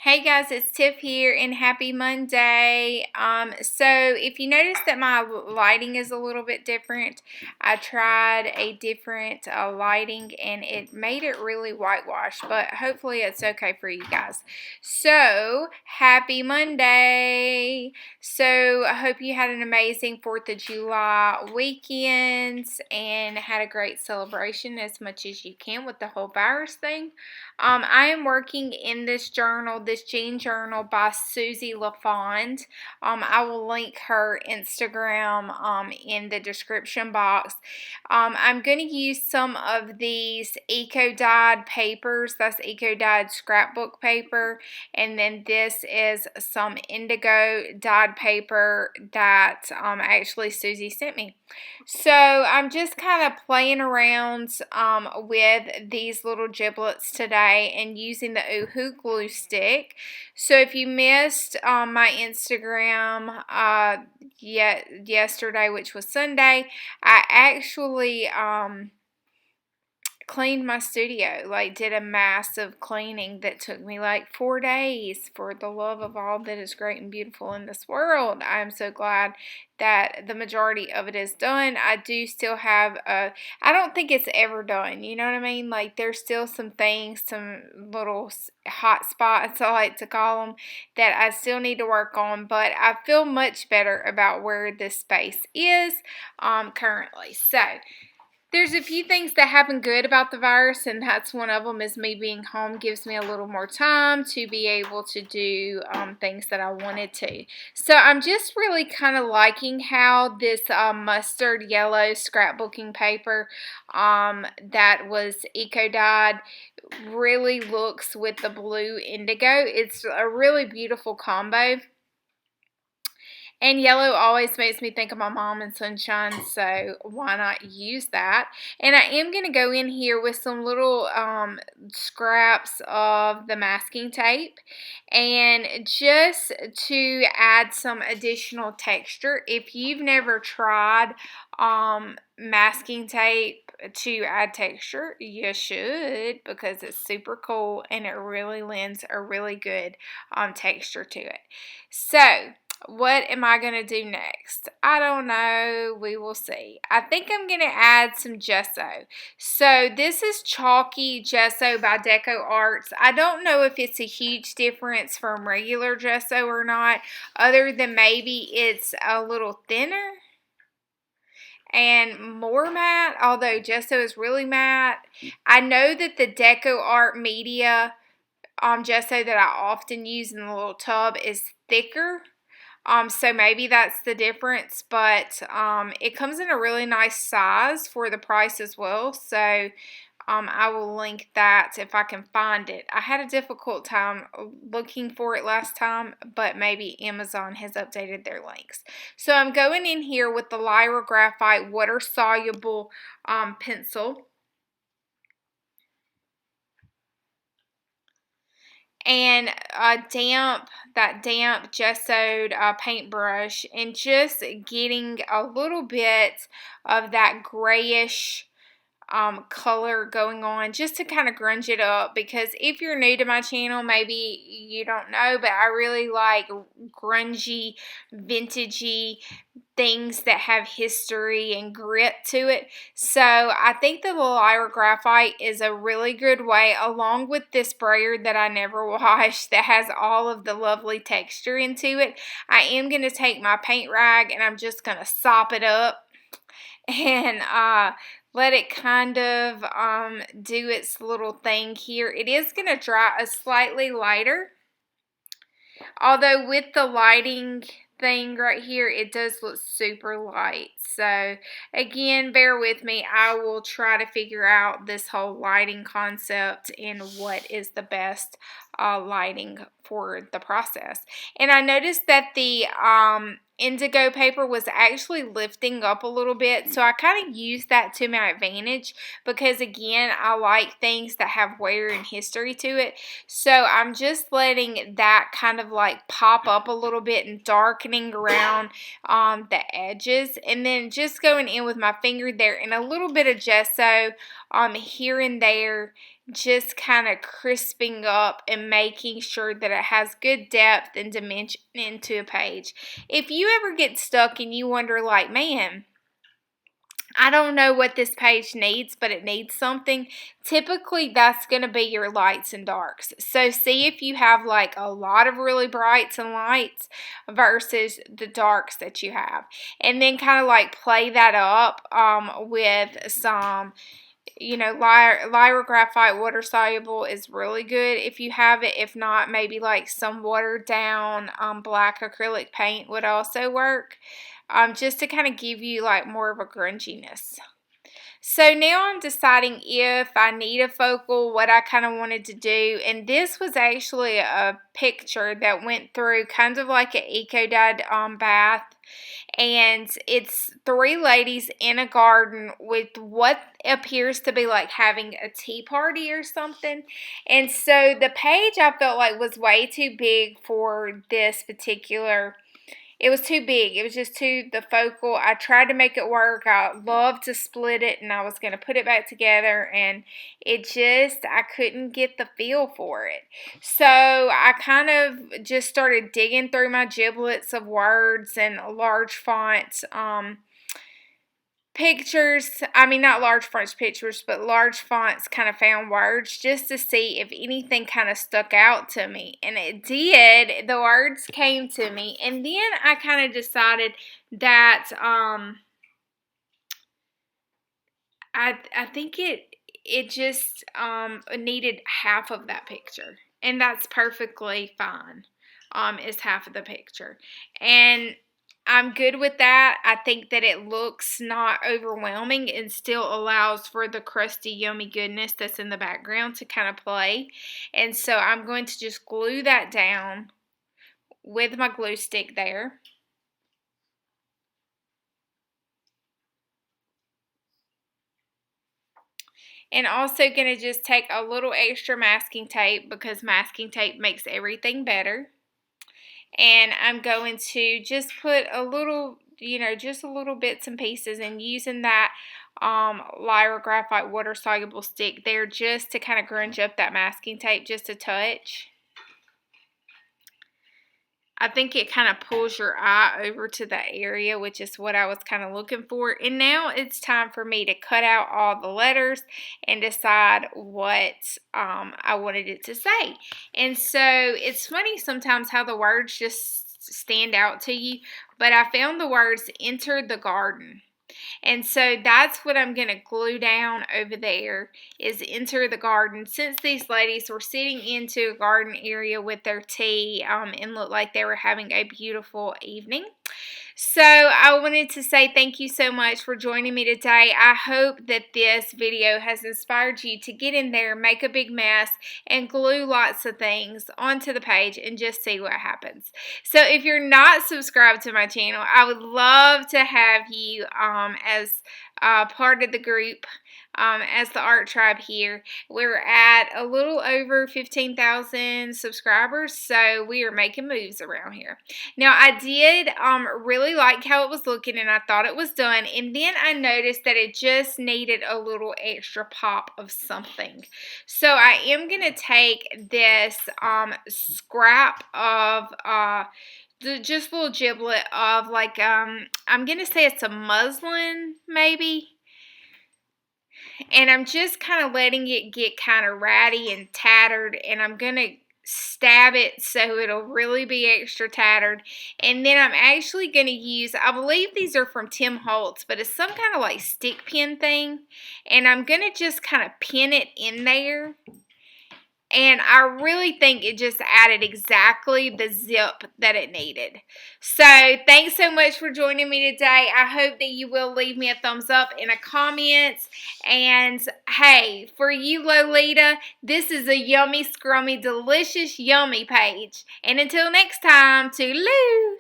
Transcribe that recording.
Hey guys, it's Tiff here and happy Monday. So if you notice that my lighting is a little bit different, I tried a different lighting and it made it really whitewashed, but hopefully it's okay for you guys. So happy Monday. So I hope you had an amazing 4th of July weekend and had a great celebration as much as you can with the whole virus thing. I am working in this journal, this jean journal by Susie LaFond. I will link her Instagram in the description box. I'm going to use some of these eco-dyed papers. That's eco-dyed scrapbook paper. And then this is some indigo dyed paper that actually Susie sent me. So I'm just kind of playing around with these little giblets today and using the Oohoo glue stick. So if you missed my Instagram yesterday, which was Sunday, I actually cleaned my studio, like did a massive cleaning that took me like 4 days for the love of all that is great and beautiful in this world. I'm so glad that the majority of it is done. I do still have I don't think it's ever done, you know what I mean? Like there's still some things, some little hot spots I like to call them, that I still need to work on, but I feel much better about where this space is currently. So there's a few things that happen good about the virus, and that's one of them is me being home gives me a little more time to be able to do things that I wanted to. So I'm just really kind of liking how this mustard yellow scrapbooking paper that was eco-dyed really looks with the blue indigo. It's a really beautiful combo. And yellow always makes me think of my mom and sunshine, so why not use that? And I am going to go in here with some little scraps of the masking tape, and just to add some additional texture. If you've never tried masking tape to add texture, you should, because it's super cool and it really lends a really good texture to it. So what am I going to do next? I don't know. We will see. I think I'm going to add some gesso. So this is Chalky Gesso by Deco Arts. I don't know if it's a huge difference from regular gesso or not, other than maybe it's a little thinner and more matte, although gesso is really matte. I know that the Deco Art Media gesso that I often use in the little tub is thicker. So maybe that's the difference, but it comes in a really nice size for the price as well. So I will link that if I can find it. I had a difficult time looking for it last time, but maybe Amazon has updated their links. So I'm going in here with the Lyra Graphite Water Soluble pencil. And that damp gessoed paintbrush, and just getting a little bit of that grayish color going on, just to kind of grunge it up. Because if you're new to my channel, maybe you don't know, but I really like grungy, vintagey things that have history and grit to it. So I think the Lyra Graphite is a really good way, along with this sprayer that I never wash that has all of the lovely texture into it. I am going to take my paint rag and I'm just going to sop it up and let it kind of do its little thing here. It is going to dry a slightly lighter, although with the lighting thing right here, it does look super light. So again, bear with me. I will try to figure out this whole lighting concept and what is the best lighting for the process. And I noticed that the indigo paper was actually lifting up a little bit, so I kind of used that to my advantage, because again, I like things that have wear and history to it. So I'm just letting that kind of like pop up a little bit and darkening around the edges, and then just going in with my finger there and a little bit of gesso here and there, just kind of crisping up and making sure that it has good depth and dimension into a page. If you ever get stuck and you wonder like, man, I don't know what this page needs, but it needs something. Typically, that's going to be your lights and darks. So see if you have like a lot of really brights and lights versus the darks that you have. And then kind of like play that up with some, you know, Lyra Graphite water soluble is really good if you have it. If not, maybe like some watered down black acrylic paint would also work. Just to kind of give you like more of a grunginess. So now I'm deciding if I need a focal, what I kind of wanted to do. And this was actually a picture that went through kind of like an eco dad bath. And it's 3 ladies in a garden with what appears to be like having a tea party or something. And so the page I felt like was way too big for this particular. It was too big. It was just the focal. I tried to make it work. I loved to split it, and I was going to put it back together, and I couldn't get the feel for it. So I kind of just started digging through my giblets of words and large font pictures. I mean, not large font pictures, but large fonts kind of found words just to see if anything kind of stuck out to me. And it did. The words came to me. And then I kind of decided that I think it just needed half of that picture. And that's perfectly fine. Is half of the picture. And I'm good with that. I think that it looks not overwhelming and still allows for the crusty, yummy goodness that's in the background to kind of play. And so I'm going to just glue that down with my glue stick there. And also going to just take a little extra masking tape because masking tape makes everything better. And I'm going to just put a little, just a little bits and pieces, and using that Lyra Graphite water soluble stick there just to kind of grunge up that masking tape just a touch. I think it kind of pulls your eye over to that area, which is what I was kind of looking for. And now it's time for me to cut out all the letters and decide what I wanted it to say. And so it's funny sometimes how the words just stand out to you. But I found the words "enter the garden." And so that's what I'm going to glue down over there is "enter the garden." Since these ladies were sitting into a garden area with their tea and looked like they were having a beautiful evening. So I wanted to say thank you so much for joining me today. I hope that this video has inspired you to get in there, make a big mess, and glue lots of things onto the page and just see what happens. So if you're not subscribed to my channel, I would love to have you as part of the group. As the art tribe here. We're at a little over 15,000 subscribers, so we are making moves around here. Now, I did really like how it was looking, and I thought it was done, and then I noticed that it just needed a little extra pop of something. So I am going to take this scrap of just a little giblet of like, I'm going to say it's a muslin maybe. And I'm just kind of letting it get kind of ratty and tattered. And I'm going to stab it so it'll really be extra tattered. And then I'm actually going to use, I believe these are from Tim Holtz, but it's some kind of like stick pin thing. And I'm going to just kind of pin it in there. And I really think it just added exactly the zip that it needed. So, thanks so much for joining me today. I hope that you will leave me a thumbs up in the comments. And, hey, for you, Lolita, this is a yummy, scrummy, delicious, yummy page. And until next time, toodaloo!